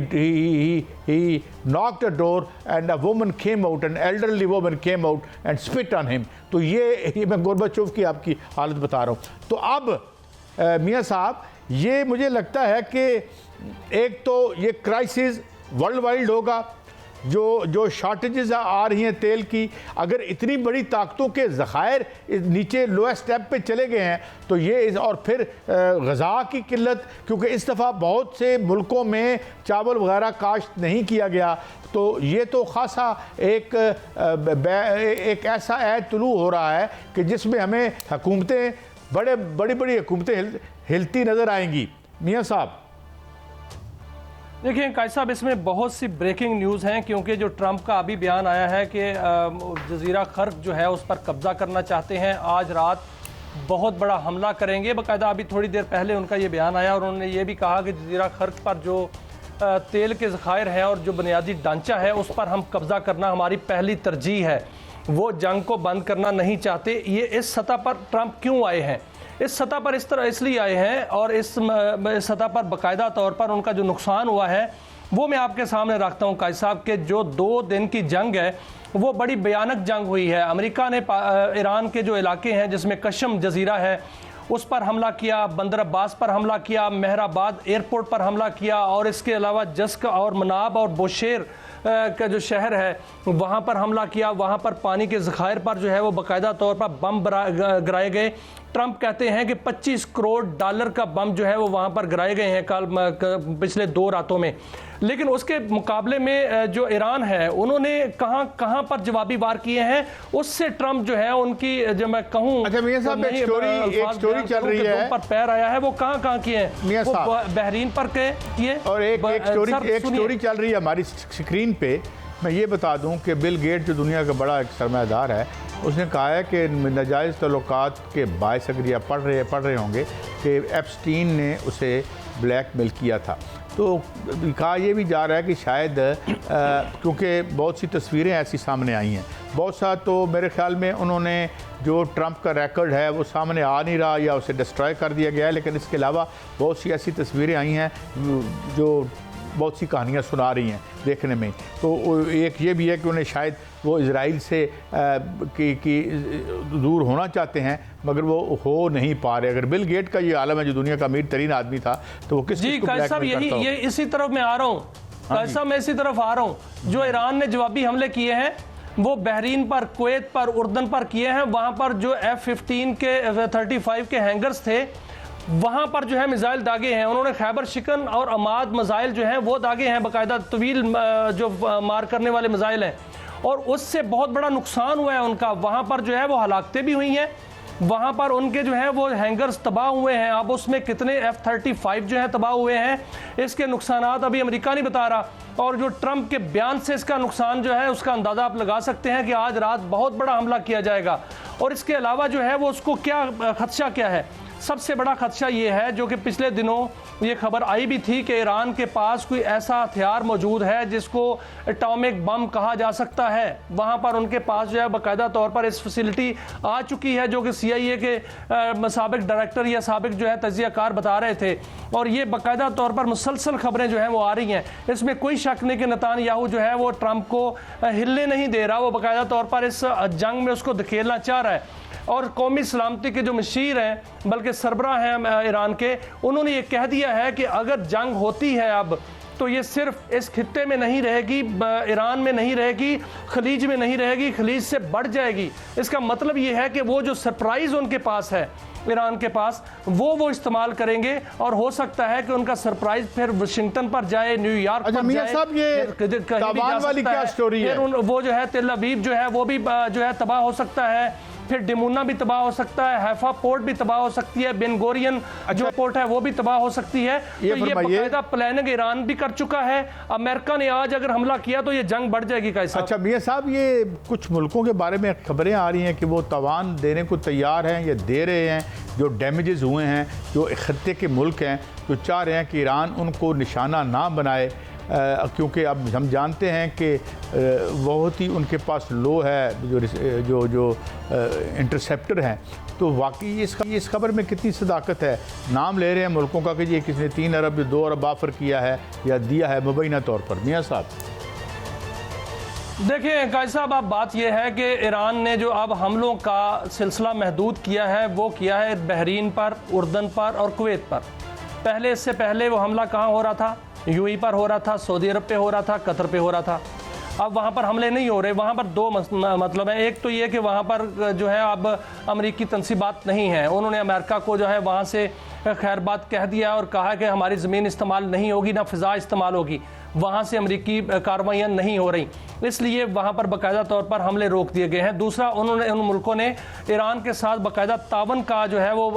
he knocked a door and a woman came out, an elderly woman came out and spit on him. तो ये मैं गोरबाचोव की आपकी हालत बता रहा हूँ। तो अब मियाँ साहब ये मुझे लगता है कि एक तो ये क्राइसिस वर्ल्ड वाइड होगा, जो शॉर्टेजेस आ रही हैं तेल की, अगर इतनी बड़ी ताकतों के ज़खायर नीचे लोएस्ट स्टेप पे चले गए हैं तो ये और फिर ग़ज़ा की किल्लत, क्योंकि इस दफ़ा बहुत से मुल्कों में चावल वगैरह काश्त नहीं किया गया, तो ये तो ख़ासा एक ऐसा ऐद तुलू हो रहा है कि जिसमें हमें हुकूमतें बड़ी हुकूमतें हिलती नज़र आएंगी। मियाँ साहब देखिए कायद साहब, इसमें बहुत सी ब्रेकिंग न्यूज़ हैं, क्योंकि जो ट्रंप का अभी बयान आया है कि जज़ीरा खर्क जो है उस पर कब्ज़ा करना चाहते हैं, आज रात बहुत बड़ा हमला करेंगे। बाकायदा अभी थोड़ी देर पहले उनका ये बयान आया और उन्होंने ये भी कहा कि जज़ीरा खर्क पर जो तेल के ज़खायर हैं और जो बुनियादी ढांचा है उस पर हम कब्ज़ा करना हमारी पहली तरजीह है, वो जंग को बंद करना नहीं चाहते। ये इस सतह पर ट्रंप क्यों आए हैं? इस सतह पर इस तरह इसलिए आए हैं और इस सतह पर बाकायदा तौर पर उनका जो नुकसान हुआ है वो मैं आपके सामने रखता हूँ काजी साहब के। जो 2 दिन की जंग है वो बड़ी भयानक जंग हुई है। अमेरिका ने ईरान के जो इलाके हैं जिसमें कशम जजीरा है उस पर हमला किया, बंदर अब्बास पर हमला किया, मेहराबाद एयरपोर्ट पर हमला किया और इसके अलावा जस्क और मनाब और बोशेर का जो शहर है वहाँ पर हमला किया। वहाँ पर पानी के ज़खायर पर जो है वो बाकायदा तौर पर बम गिराए गए। ट्रंप कहते हैं कि 25 करोड़ डॉलर का बम जो है वो वहाँ पर गिराए गए हैं कल पिछले 2 रातों में। लेकिन उसके मुकाबले में जो ईरान है उन्होंने कहाँ पर जवाबी वार किए हैं, उससे ट्रंप जो है उनकी जो मैं कहूँ अच्छा मियां साहब एक स्टोरी चल रही है पर पैर आया है वो कहाँ किए हैं, मियां साहब बहरीन पर किए और एक स्टोरी चल रही है हमारी स्क्रीन पे। मैं ये बता दूं कि बिल गेट जो दुनिया का बड़ा एक सरमायादार है उसने कहा है कि नाजायज़ तल्लुकात के बायस अगर ये पढ़ रहे होंगे कि एप्स्टीन ने उसे ब्लैकमेल किया था। तो कहा यह भी जा रहा है कि शायद क्योंकि बहुत सी तस्वीरें ऐसी सामने आई हैं, बहुत सा तो मेरे ख्याल में उन्होंने जो ट्रंप का रिकॉर्ड है वो सामने आ नहीं रहा या उसे डिस्ट्रॉय कर दिया गया है, लेकिन इसके अलावा बहुत सी ऐसी तस्वीरें आई हैं जो बहुत सी कहानियाँ सुना रही हैं देखने में। तो एक ये भी है कि उन्हें शायद वो इजराइल से दूर होना चाहते हैं मगर वो हो नहीं पा रहे। अगर बिल गेट का ये आलम है जो दुनिया का अमीर तरीन आदमी था तो वो किस जी साहब ये इसी तरफ मैं आ रहा हूँ साहब, मैं इसी तरफ आ रहा हूँ। जो ईरान ने जवाबी हमले किए हैं वो बहरीन पर, कुवैत पर, उर्दन पर किए हैं। वहाँ पर जो F-15 के F-35 के हैंगर्स थे वहाँ पर जो है मिसाइल दागे हैं। उन्होंने खैबर शिकन और अमाद मिसाइल जो हैं वो दागे हैं, बाकायदा तवील जो मार करने वाले मिसाइल हैं, और उससे बहुत बड़ा नुकसान हुआ है उनका। वहाँ पर जो है वो हलाकतें भी हुई हैं, वहाँ पर उनके जो है वो हैंगर्स तबाह हुए हैं। अब उसमें कितने F-35 जो है तबाह हुए हैं इसके नुकसानात अभी अमेरिका नहीं बता रहा। और जो ट्रंप के बयान से इसका नुकसान जो है उसका अंदाज़ा आप लगा सकते हैं कि आज रात बहुत बड़ा हमला किया जाएगा। और इसके अलावा जो है वो उसको क्या खदशा क्या है, सबसे बड़ा खदशा ये है जो कि पिछले दिनों ये खबर आई भी थी कि ईरान के पास कोई ऐसा हथियार मौजूद है जिसको एटॉमिक बम कहा जा सकता है। वहाँ पर उनके पास जो है बाकायदा तौर पर इस फैसिलिटी आ चुकी है जो कि CIA के साबिक डायरेक्टर या साबिक जो है तजियाकार बता रहे थे। और ये बाकायदा तौर पर मुसलसल खबरें जो हैं वो आ रही हैं। इसमें कोई शक नहीं कि नेतान्याहू जो है वो ट्रंप को हिलने नहीं दे रहा, वो बाकायदा तौर पर इस जंग में उसको धकेलना चाह रहा है। और कौमी सलामती के जो मशीर हैं बल्कि सरबराह हैं ईरान के, उन्होंने ये कह दिया है कि अगर जंग होती है अब तो ये सिर्फ इस खित्ते में नहीं रहेगी, ईरान में नहीं रहेगी, खलीज में नहीं रहेगी, खलीज से बढ़ जाएगी। इसका मतलब ये है कि वो जो सरप्राइज़ उनके पास है ईरान के पास वो इस्तेमाल करेंगे और हो सकता है कि उनका सरप्राइज फिर वाशिंगटन पर जाए, न्यूयॉर्क पर जाए। साहब ये तावान वाली क्या स्टोरी है? वो जो है तेल अवीव जो है वो भी जो है तबाह हो सकता है, फिर डिमुना भी तबाह हो सकता है, हैफा पोर्ट भी तबाह हो सकती है, बेन गोरियन जो पोर्ट है वो भी तबाह हो सकती है। तो ये बाकायदा प्लानिंग ईरान भी कर चुका है। अमेरिका ने आज अगर हमला किया तो ये जंग बढ़ जाएगी। कैसा? अच्छा मियां साहब, ये कुछ मुल्कों के बारे में खबरें आ रही हैं कि वो तावान देने को तैयार हैं या दे रहे हैं, जो डैमेजेस हुए हैं, जो खत्ते के मुल्क हैं जो चाह रहे हैं कि ईरान उनको निशाना ना बनाए, क्योंकि अब हम जानते हैं कि बहुत ही उनके पास लो है जो इंटरसेप्टर हैं। तो वाकई इस खबर में कितनी सदाकत है? नाम ले रहे हैं मुल्कों का कि ये किसने 3 अरब या 2 अरब ऑफर किया है या दिया है मुबैना तौर पर। मियां साहब देखिए काजी साहब, अब बात यह है कि ईरान ने जो अब हमलों का सिलसिला महदूद किया है वो किया है बहरीन पर, उर्दन पर और कुवैत पर। पहले इससे पहले वो हमला कहाँ हो रहा था? UAE पर हो रहा था, सऊदी अरब पे हो रहा था, कतर पे हो रहा था। अब वहाँ पर हमले नहीं हो रहे। वहाँ पर 2 मतलब है। एक तो ये कि वहाँ पर जो है अब अमरीकी तनसीबात नहीं हैं। उन्होंने अमेरिका को जो है वहाँ से खैर बात कह दिया और कहा कि हमारी ज़मीन इस्तेमाल नहीं होगी, ना फ़िज़ा इस्तेमाल होगी, वहाँ से अमरीकी कार्रवाइयाँ नहीं हो रही, इसलिए वहाँ पर बाकायदा तौर पर हमले रोक दिए गए हैं। दूसरा, उन्होंने उन मुल्कों ने ईरान के साथ बाकायदा तावन का जो है वो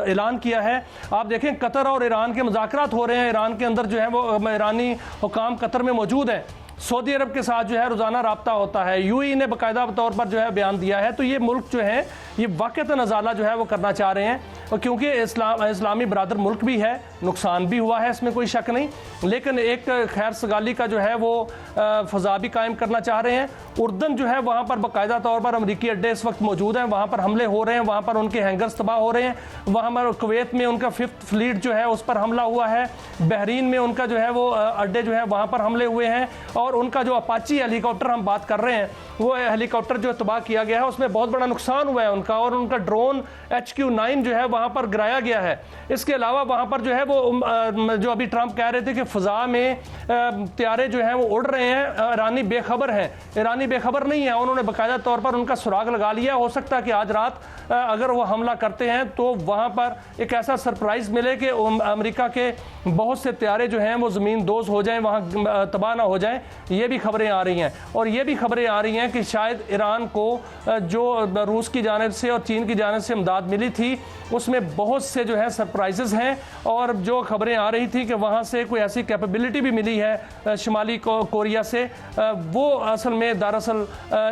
ऐलान किया है। आप देखें कतर और ईरान के मुज़ाकरात हो रहे हैं। ईरान के अंदर जो है वो ईरानी हुकाम कतर में मौजूद है। सऊदी अरब के साथ जो है रोज़ाना रब्ता होता है। UAE ने बाकायदा तौर पर जो है बयान दिया है। तो ये मुल्क जो है ये वाक़ई नज़ाला जो है वो करना चाह रहे हैं। और क्योंकि इस्लामी बरादर मुल्क भी है, नुकसान भी हुआ है, इसमें कोई शक नहीं, लेकिन एक खैर सगाली का जो है वो फ़ज़ा भी कायम करना चाह रहे हैं। उर्दन जो है वहाँ पर बाकायदा तौर पर अमरीकी अड्डे इस वक्त मौजूद हैं, वहाँ पर हमले हो रहे हैं, वहाँ पर उनके हैंगर्स तबाह हो रहे हैं, वहाँ पर कुवैत में उनका 5th फ्लीट जो है उस पर हमला हुआ है, बहरीन में उनका जो है वो अड्डे जो है वहाँ पर हमले हुए हैं, और उनका जो अपाची हेलीकॉप्टर हम बात कर रहे हैं वो हेलीकॉप्टर जो तबाह किया गया है उसमें बहुत बड़ा नुकसान हुआ है उनका, और उनका ड्रोन HQ-9 जो है वहाँ पर गिराया गया है। इसके अलावा वहाँ पर जो है वो जो अभी ट्रंप कह रहे थे कि फ़ज़ा में त्यारे जो हैं वो उड़ रहे हैं, ईरानी बेखबर हैं, ईरानी बेखबर नहीं है, उन्होंने बाकायदा तौर पर उनका सुराग लगा लिया। हो सकता है कि आज रात अगर वो हमला करते हैं तो वहाँ पर एक ऐसा सरप्राइज़ मिले कि अमेरिका के बहुत से त्यारे जो हैं वो ज़मीन दोज़ हो जाएं, वहाँ तबाह ना हो जाएं, ये भी खबरें आ रही हैं। और ये भी खबरें आ रही हैं कि शायद ईरान को जो रूस की जानिब से और चीन की जानिब से इमदाद मिली थी उसमें बहुत से जो है सरप्राइजेज़ हैं, और जो खबरें आ रही थी कि वहाँ से कोई ऐसी कैपेबिलिटी भी मिली है शुमाली कोरिया से, वो असल में दरअसल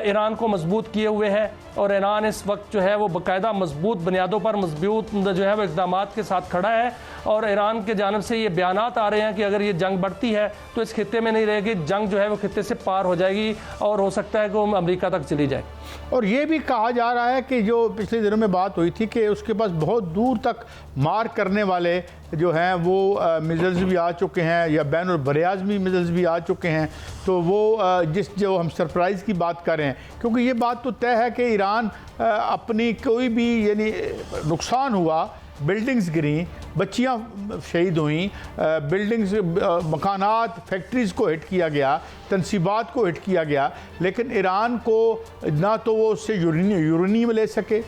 ईरान को मजबूत किए हुए है, और ईरान इस वक्त जो है वो बाकायदा मजबूत बुनियादों पर मजबूत जो है वो इक़दामात के साथ खड़ा है। और ईरान के जानिब से ये बयानात आ रहे हैं कि अगर ये जंग बढ़ती है तो इस खित्ते में नहीं रहेगी, जंग जो है वो खित्ते से पार हो जाएगी और हो सकता है कि वो अमेरिका तक चली जाए। और ये भी कहा जा रहा है कि जो पिछले दिनों में बात हुई थी कि उसके पास बहुत दूर तक मार करने वाले जो हैं वो मिज़ल्स भी आ चुके हैं, या बैन और बरआज़मी मिज़ल्स भी आ चुके हैं। तो वो जो हम सरप्राइज़ की बात कर रहे हैं, क्योंकि ये बात तो तय है कि ईरान अपनी कोई भी यानी नुकसान हुआ, बिल्डिंग्स गिरी, बच्चियां शहीद हुई, बिल्डिंग्स मकानात फैक्ट्रीज़ को हिट किया गया, तनसीबात को हिट किया गया, लेकिन ईरान को ना तो वो उससे यूरेनियम ले सके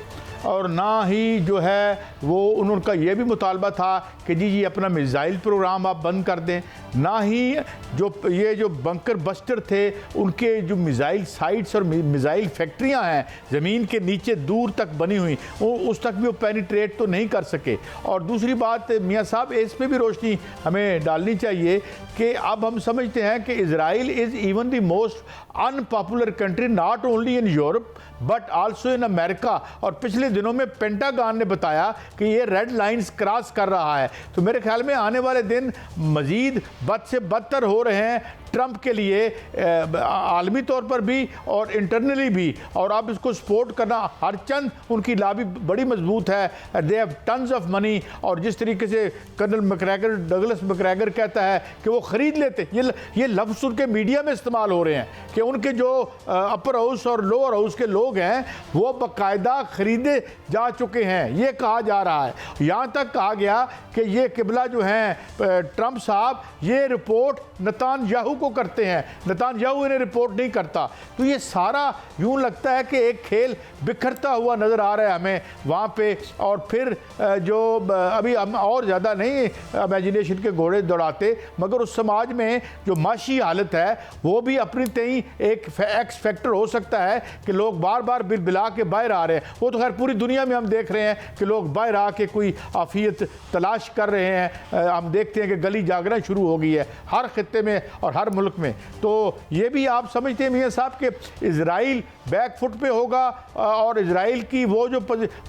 और ना ही जो है वो उनका ये भी मुतालबा था कि जी अपना मिसाइल प्रोग्राम आप बंद कर दें, ना ही जो बंकर बस्टर थे उनके जो मिसाइल साइट्स और मिसाइल फैक्ट्रियां हैं ज़मीन के नीचे दूर तक बनी हुई, उस तक भी वो पेनिट्रेट तो नहीं कर सके। और दूसरी बात मियाँ साहब, इस पर भी रोशनी हमें डालनी चाहिए कि अब हम समझते हैं कि Israel is even the most unpopular country not only in Europe but also in America. और पिछले दिनों में पेंटागन ने बताया कि ये रेड लाइंस क्रॉस कर रहा है। तो मेरे ख्याल में आने वाले दिन मज़ीद बद से बदतर हो रहे हैं ट्रंप के लिए, आलमी तौर पर भी और इंटरनली भी। और अब इसको सपोर्ट करना, हर चंद उनकी लाबी बड़ी मजबूत है, they have tons of money. और जिस तरीके से कर्नल मैकग्रेगर, डगलस मैकग्रेगर कहता है कि वो ख़रीद लेते, ये लफ्ज़ सुन के मीडिया में इस्तेमाल हो रहे हैं कि उनके जो अपर हाउस और लोअर हाउस के लोग हैं वो बाकायदा ख़रीदे जा चुके हैं, ये कहा जा रहा है। यहाँ तक कहा गया कि ये किबला जो हैं ट्रंप साहब, ये रिपोर्ट नेतान्याहू को करते हैं, नेतान्याहू इन्हें रिपोर्ट नहीं करता। तो ये सारा यूं लगता है कि एक खेल बिखरता हुआ नज़र आ रहा है हमें वहाँ पे। और फिर जो अभी हम और ज़्यादा नहीं इमेजिनेशन के घोड़े दौड़ाते, मगर उस समाज में जो माशी हालत है वो भी अपनी तई एक एक्स फैक्टर हो सकता है कि लोग बार बार बिल बिला के बाहर आ रहे हैं। वो तो खैर पूरी दुनिया में हम देख रहे हैं कि लोग बाहर आके कोई आफियत तलाश कर रहे हैं। हम देखते हैं कि गली जागना शुरू हो गई है हर खित्ते में और हर मुल्क में। तो ये भी आप समझते हैं मियाँ साहब कि इजराइल बैकफुट पे होगा और इजराइल की वो जो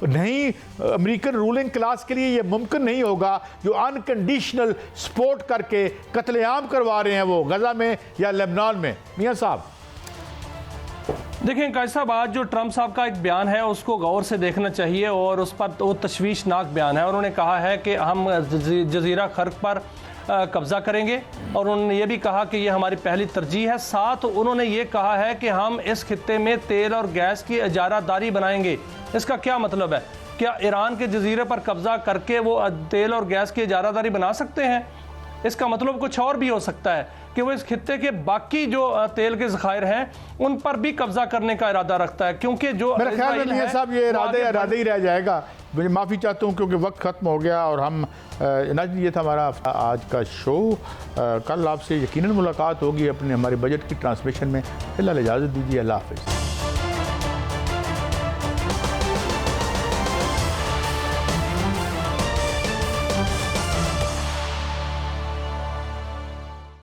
नहीं, अमेरिकन रूलिंग क्लास के लिए ये मुमकिन नहीं होगा जो अनकंडीशनल सपोर्ट करके कत्लेआम करवा रहे हैं वो गजा में या लेबनान में। मियाँ साहब देखिए काजी साहब, आज जो ट्रंप साहब का एक बयान है उसको गौर से देखना चाहिए और उस पर वो तशवीशनाक बयान है। उन्होंने कहा है कि हम जजीरा खर्क पर कब्ज़ा करेंगे और उन्होंने ये भी कहा कि ये हमारी पहली तरजीह है। साथ उन्होंने ये कहा है कि हम इस खित्ते में तेल और गैस की इजारादारी बनाएंगे। इसका क्या मतलब है? क्या ईरान के जजीरे पर कब्ज़ा करके वो तेल और गैस की इजारादारी बना सकते हैं? इसका मतलब कुछ और भी हो सकता है कि वो इस खित्ते के बाकी जो तेल के ज़खायर हैं उन पर भी कब्जा करने का इरादा रखता है, क्योंकि जो मेरे ख्याल में मियां साहब ये इरादे ही रह जाएगा। मुझे माफ़ी चाहता हूँ क्योंकि वक्त ख़त्म हो गया और हम नाज़रीन ये था हमारा आज का शो। कल आपसे यकीनन मुलाकात होगी अपने हमारे बजट की ट्रांसमिशन में। फिलहाल इजाज़त दीजिए, अल्लाह हाफ़िज़।